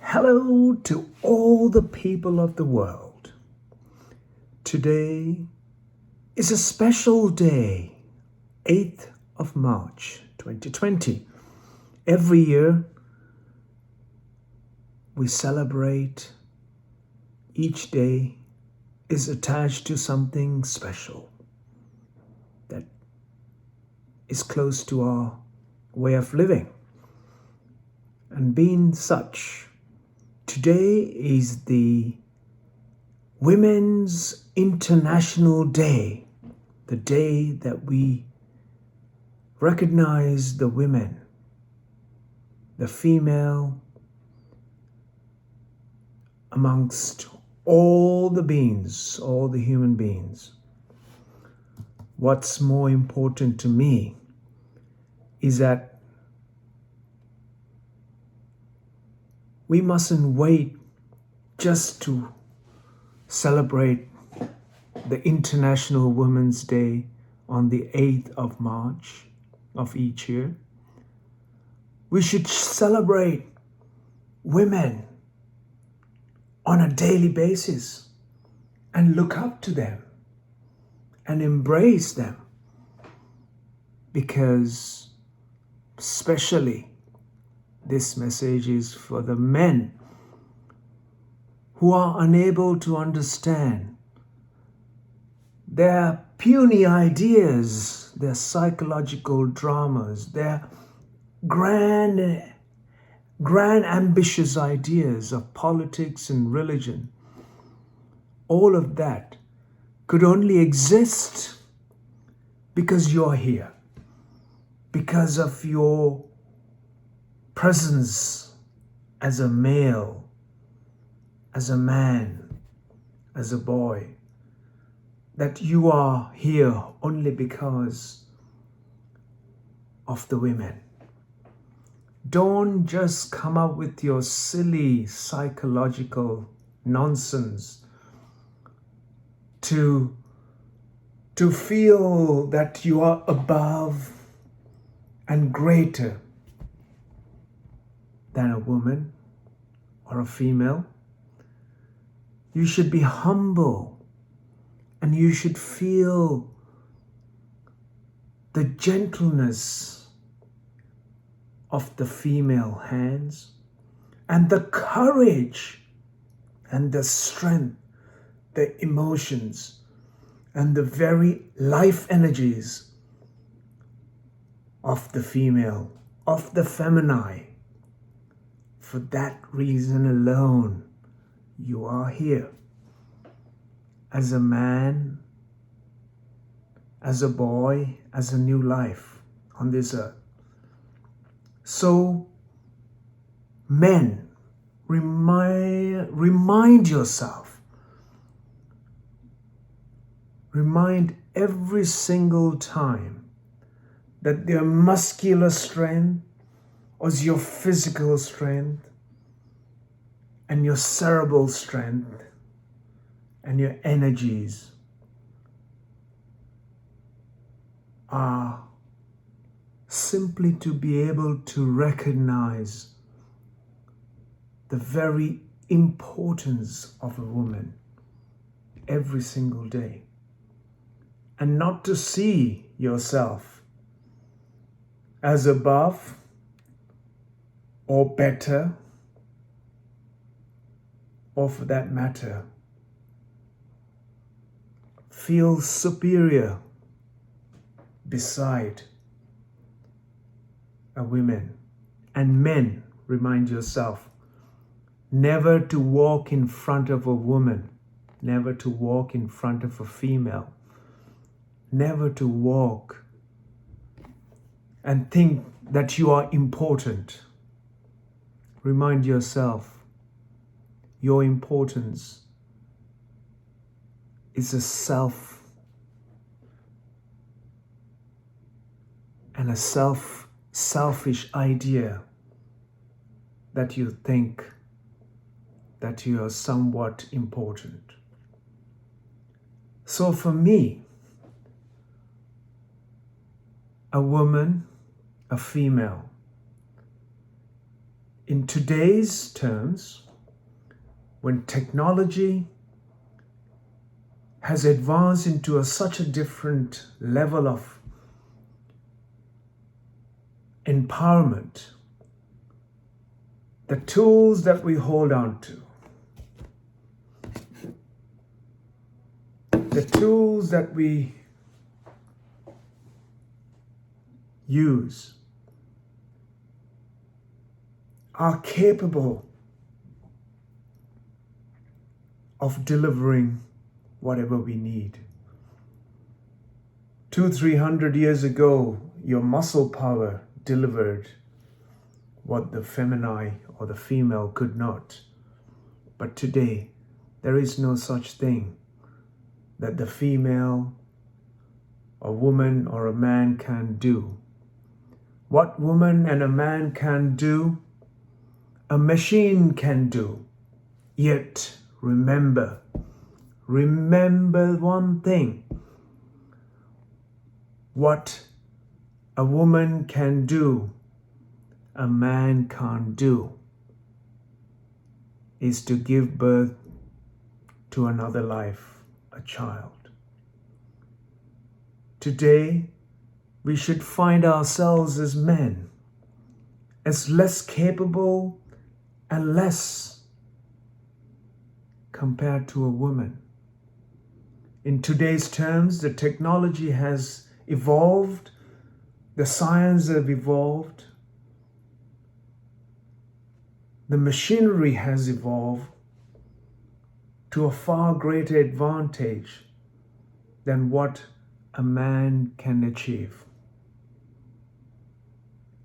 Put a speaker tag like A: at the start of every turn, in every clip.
A: Hello to all the people of the world. Today is a special day, 8th of March 2020. Every year we celebrate, each day is attached to something special that is close to our way of living. And being such, today is the Women's International Day, the day that we recognize the women, the female, amongst all the beings, all the human beings. What's more important to me is that we mustn't wait just to celebrate the International Women's Day on the 8th of March of each year. We should celebrate women on a daily basis and look up to them and embrace them, because especially this message is for the men who are unable to understand their puny ideas, their psychological dramas, their grand ambitious ideas of politics and religion. All of that could only exist because you're here, because of your presence as a male, as a man, as a boy, that you are here only because of the women. Don't just come up with your silly psychological nonsense to feel that you are above and greater than a woman or a female. You should be humble, and you should feel the gentleness of the female hands and the courage and the strength, the emotions and the very life energies of the female, of the feminine. For that reason alone, you are here as a man, as a boy, as a new life on this earth. So, men, remind yourself, remind every single time that their muscular strength or your physical strength and your cerebral strength and your energies are simply to be able to recognize the very importance of a woman every single day, and not to see yourself as above or better, or for that matter, feel superior beside a woman. And men, remind yourself never to walk in front of a woman, never to walk in front of a female, never to walk and think that you are important. Remind yourself your importance is a self and a selfish idea that you think that you are somewhat important. So for me, a woman, a female, In today's terms, when technology has advanced into such a different level of empowerment, the tools that we hold on to, the tools that we use are capable of delivering whatever we need. 200-300 years ago, your muscle power delivered what the feminine or the female could not. But today, there is no such thing that the female, a woman or a man can do. What woman and a man can do, a machine can do. Yet, remember one thing. What a woman can do, a man can't do, is to give birth to another life, a child. Today, we should find ourselves as men, as less capable and less compared to a woman. In today's terms, the technology has evolved, the science have evolved, the machinery has evolved to a far greater advantage than what a man can achieve.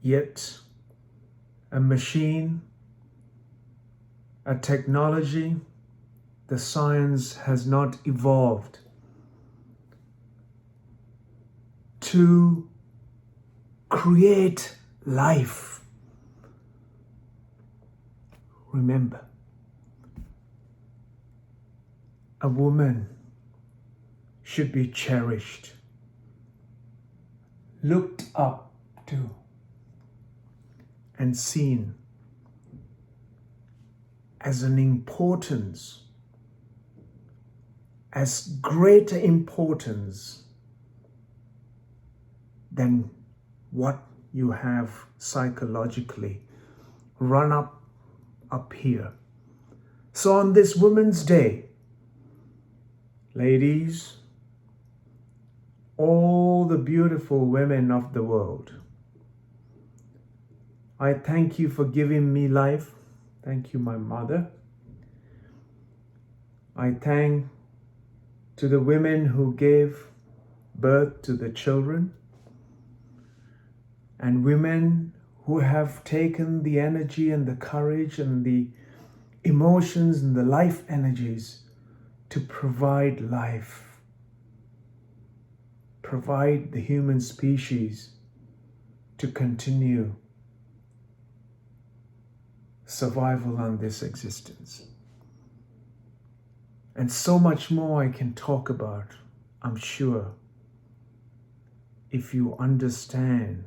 A: Yet, a machine, a technology, the science has not evolved to create life. Remember, a woman should be cherished, looked up to, and seen as an importance, as greater importance than what you have psychologically run up here. So on this Women's Day, ladies, all the beautiful women of the world, I thank you for giving me life. Thank you, my mother. I thank to the women who gave birth to the children, and women who have taken the energy and the courage and the emotions and the life energies to provide life, provide the human species to continue survival on this existence. And so much more I can talk about, I'm sure, if you understand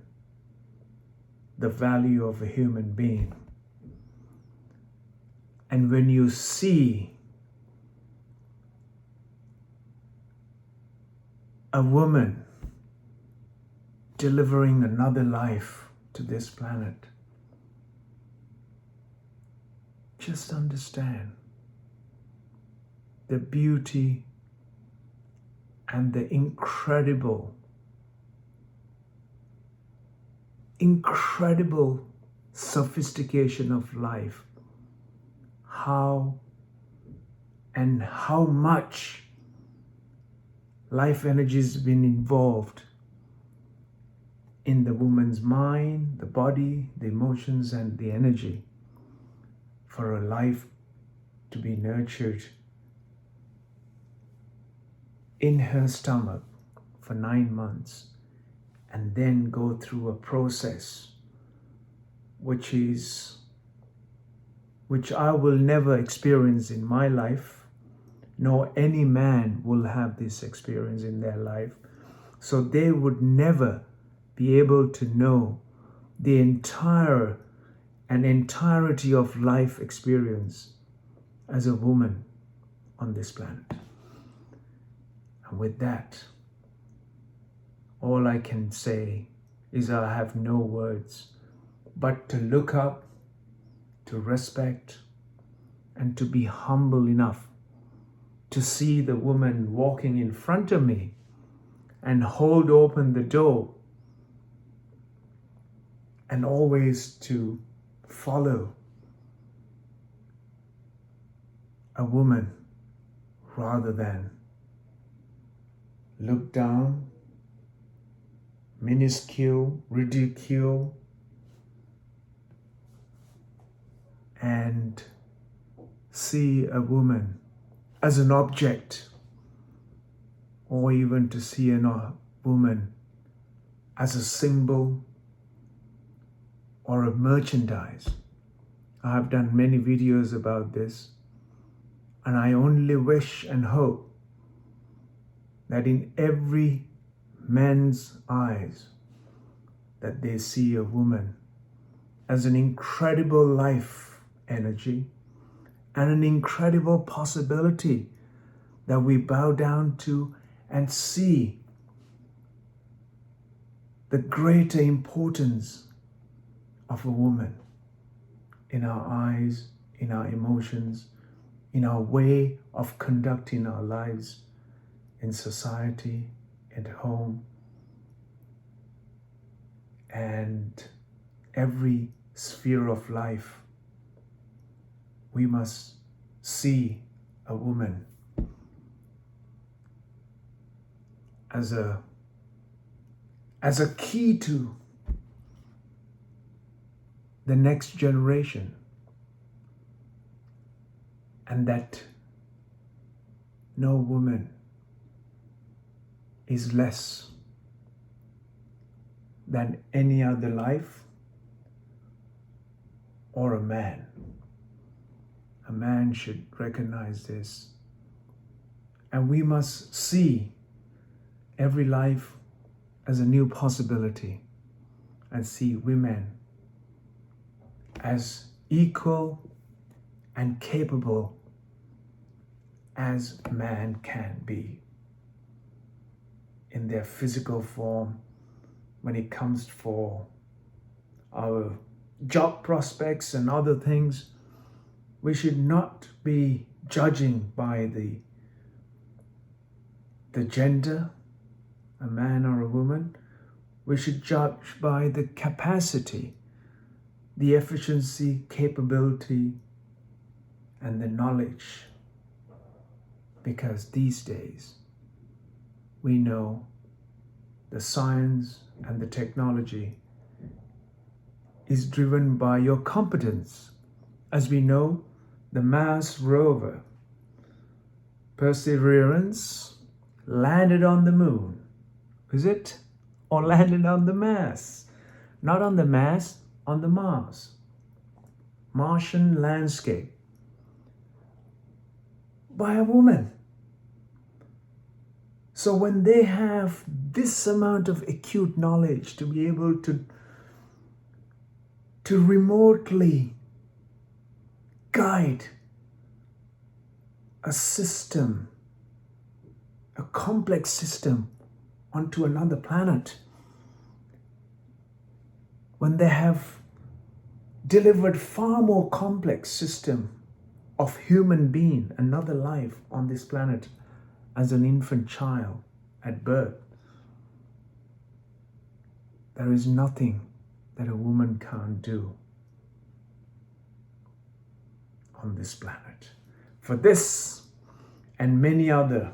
A: the value of a human being. And when you see a woman delivering another life to this planet, just understand the beauty and the incredible sophistication of life. How much life energy has been involved in the woman's mind, the body, the emotions, and the energy for a life to be nurtured in her stomach for 9 months and then go through a process which I will never experience in my life, nor any man will have this experience in their life. So they would never be able to know the entire an entirety of life experience as a woman on this planet. And with that, all I can say is I have no words but to look up, to respect, and to be humble enough to see the woman walking in front of me and hold open the door, and always to follow a woman rather than look down, minuscule, ridicule, and see a woman as an object, or even to see a woman as a symbol or a merchandise. I have done many videos about this, and I only wish and hope that in every man's eyes that they see a woman as an incredible life energy and an incredible possibility that we bow down to and see the greater importance of a woman in our eyes, in our emotions, in our way of conducting our lives in society, at home, and every sphere of life. We must see a woman as a key to the next generation, and that no woman is less than any other life or a man. A man should recognize this, and we must see every life as a new possibility and see women as equal and capable as man can be in their physical form when it comes for our job prospects and other things. We should not be judging by the gender, a man or a woman. We should judge by the capacity, the efficiency, capability, and the knowledge. Because these days, we know the science and the technology is driven by your competence. As we know, the Mars rover Perseverance landed on the moon. Is it? Or landed on the Mars? Not on the Mars, on the Mars. Martian landscape. By a woman. So when they have this amount of acute knowledge to be able to remotely guide a system, a complex system onto another planet, when they have delivered far more complex system of human being, another life on this planet as an infant child at birth, there is nothing that a woman can't do on this planet. For this and many other,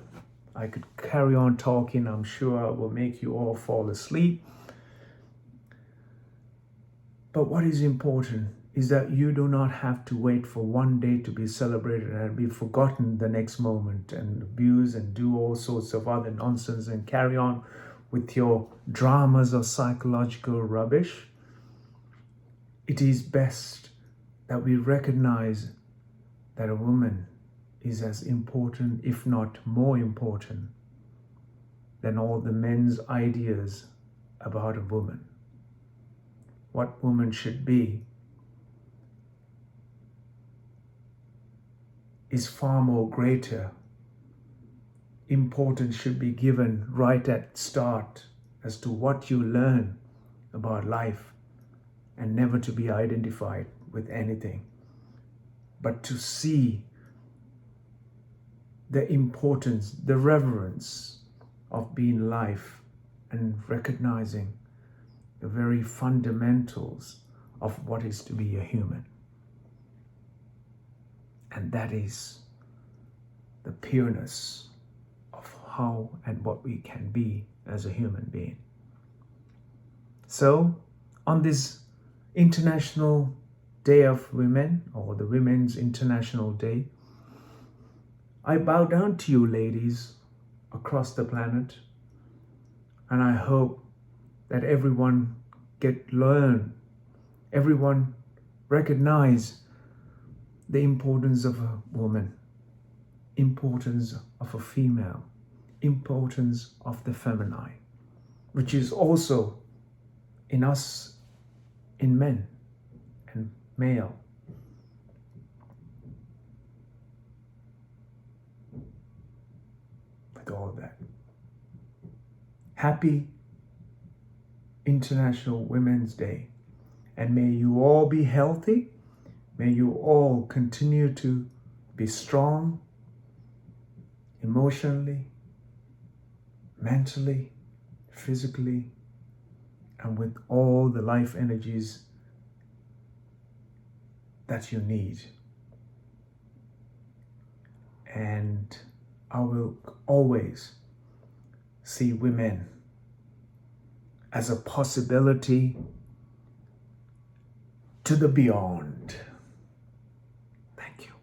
A: I could carry on talking. I'm sure I will make you all fall asleep. But what is important is that you do not have to wait for one day to be celebrated and be forgotten the next moment and abuse and do all sorts of other nonsense and carry on with your dramas of psychological rubbish. It is best that we recognize that a woman is as important, if not more important, than all the men's ideas about a woman. What woman should be is far more greater. Importance should be given right at start as to what you learn about life, and never to be identified with anything, but to see the importance, the reverence of being life, and recognizing the very fundamentals of what is to be a human. And that is the pureness of how and what we can be as a human being. So, on this International Day of Women, or the Women's International Day, I bow down to you, ladies, across the planet, and I hope that everyone everyone recognize the importance of a woman, importance of a female, importance of the feminine, which is also in us, in men and male. With all that. Happy International Women's Day. And may you all be healthy. May you all continue to be strong emotionally, mentally, physically, and with all the life energies that you need. And I will always see women as a possibility to the beyond. Thank you.